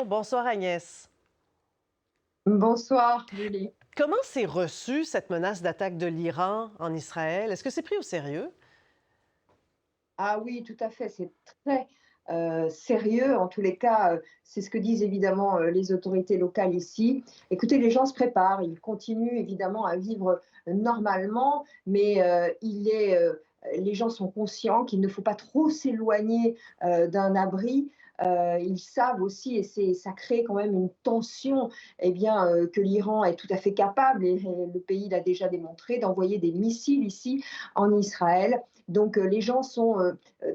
Bonsoir Agnès. Bonsoir, Julie. Comment s'est reçue cette menace d'attaque de l'Iran en Israël? Est-ce que c'est pris au sérieux? Ah oui, tout à fait, c'est très sérieux. En tous les cas, c'est ce que disent évidemment les autorités locales ici. Écoutez, les gens se préparent, ils continuent évidemment à vivre normalement, mais les gens sont conscients qu'il ne faut pas trop s'éloigner d'un abri. Ils savent aussi, et ça crée quand même une tension, eh bien, que l'Iran est tout à fait capable, et le pays l'a déjà démontré, d'envoyer des missiles ici en Israël. Donc les gens sont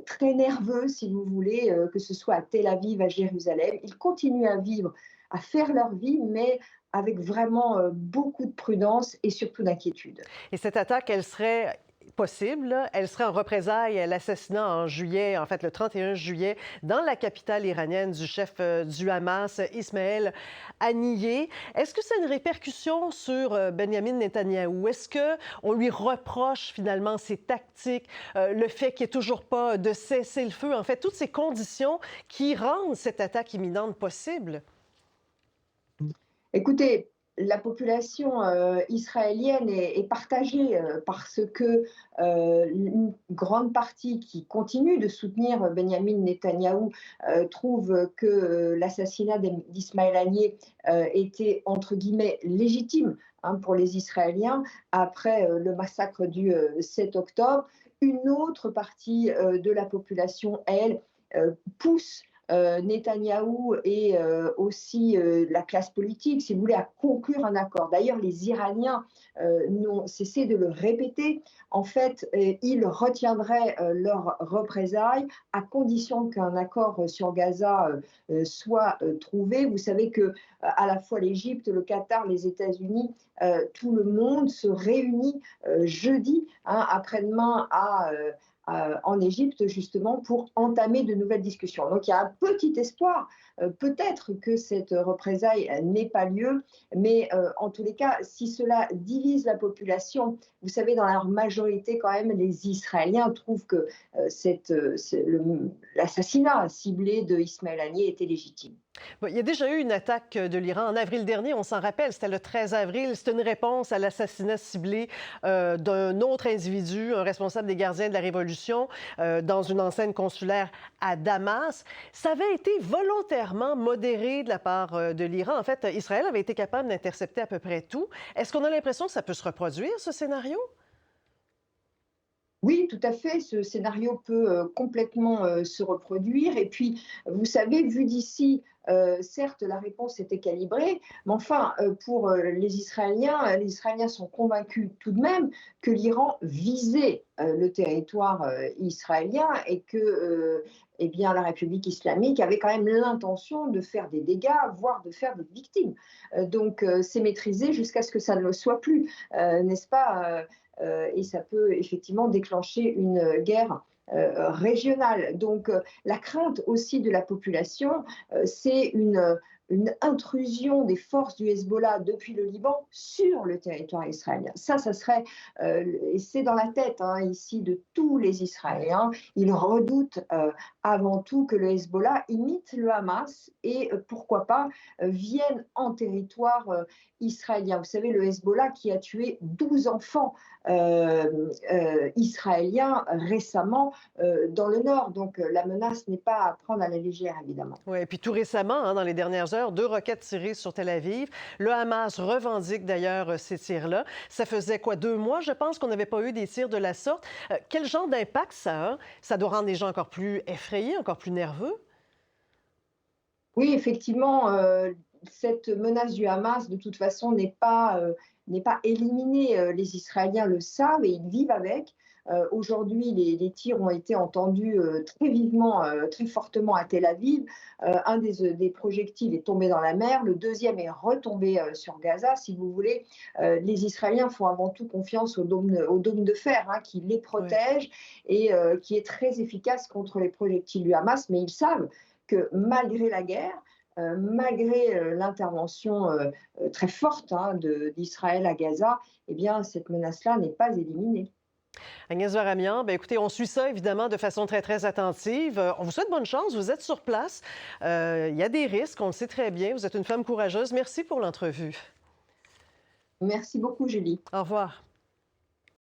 très nerveux, si vous voulez, que ce soit à Tel Aviv, à Jérusalem. Ils continuent à vivre, à faire leur vie, mais avec vraiment beaucoup de prudence et surtout d'inquiétude. Et cette attaque, elle serait possible, là, elle serait en représailles à l'assassinat en juillet, en fait le 31 juillet, dans la capitale iranienne du chef du Hamas, Ismaël Haniyeh. Est-ce que ça a une répercussion sur Benjamin Netanyahou? Est-ce qu'on lui reproche finalement ses tactiques, le fait qu'il n'y ait toujours pas de cessez-le-feu, en fait, toutes ces conditions qui rendent cette attaque imminente possible? Écoutez, la population israélienne est partagée parce que une grande partie qui continue de soutenir Benjamin Netanyahou trouve que l'assassinat d'Ismaël Haniyeh était entre guillemets légitime, hein, pour les Israéliens après le massacre du 7 octobre. Une autre partie de la population, elle, pousse Netanyahou et aussi la classe politique, si vous voulez, à conclure un accord. D'ailleurs, les Iraniens n'ont cessé de le répéter. En fait, ils retiendraient leurs représailles à condition qu'un accord sur Gaza soit trouvé. Vous savez que à la fois l'Égypte, le Qatar, les États-Unis, tout le monde se réunit jeudi, hein, après-demain en Égypte, justement, pour entamer de nouvelles discussions. Donc il y a un petit espoir, peut-être que cette représaille n'ait pas lieu, mais en tous les cas, si cela divise la population, vous savez, dans leur majorité, quand même, les Israéliens trouvent que l'assassinat ciblé de Ismaël Haniyeh était légitime. Bon, il y a déjà eu une attaque de l'Iran en avril dernier, on s'en rappelle, c'était le 13 avril. C'était une réponse à l'assassinat ciblé d'un autre individu, un responsable des gardiens de la Révolution, dans une enceinte consulaire à Damas. Ça avait été volontairement modéré de la part de l'Iran. En fait, Israël avait été capable d'intercepter à peu près tout. Est-ce qu'on a l'impression que ça peut se reproduire, ce scénario? Oui, tout à fait. Ce scénario peut complètement se reproduire. Et puis, vous savez, vu d'ici, certes, la réponse était calibrée, mais enfin, pour les Israéliens sont convaincus tout de même que l'Iran visait le territoire israélien et que eh bien, la République islamique avait quand même l'intention de faire des dégâts, voire de faire des victimes. Donc, c'est maîtrisé jusqu'à ce que ça ne le soit plus, n'est-ce pas et ça peut effectivement déclencher une guerre régionale. Donc la crainte aussi de la population, c'est une intrusion des forces du Hezbollah depuis le Liban sur le territoire israélien. Ça serait, et c'est dans la tête, hein, ici, de tous les Israéliens. Ils redoutent avant tout que le Hezbollah imite le Hamas et pourquoi pas vienne en territoire israélien. Vous savez, le Hezbollah qui a tué 12 enfants israéliens récemment dans le nord. Donc la menace n'est pas à prendre à la légère, évidemment. Oui, et puis tout récemment, hein, dans les dernières heures, 2 roquettes tirées sur Tel Aviv. Le Hamas revendique d'ailleurs ces tirs-là. Ça faisait quoi, 2 mois, je pense, qu'on n'avait pas eu des tirs de la sorte. Quel genre d'impact ça a? Ça doit rendre les gens encore plus effrayés, encore plus nerveux? Oui, effectivement, cette menace du Hamas, de toute façon, n'est pas éliminée. Les Israéliens le savent et ils vivent avec. Aujourd'hui, les tirs ont été entendus très vivement, très fortement à Tel Aviv. Un des projectiles est tombé dans la mer, le deuxième est retombé sur Gaza, si vous voulez. Les Israéliens font avant tout confiance au dôme de fer, hein, qui les Oui. protège et qui est très efficace contre les projectiles du Hamas, mais ils savent que malgré la guerre, malgré l'intervention très forte, hein, d'Israël à Gaza, eh bien, cette menace-là n'est pas éliminée. Agnès Varamian, bien, écoutez, on suit ça évidemment de façon très, très attentive. On vous souhaite bonne chance. Vous êtes sur place. Il y a des risques, on le sait très bien. Vous êtes une femme courageuse. Merci pour l'entrevue. Merci beaucoup, Julie. Au revoir.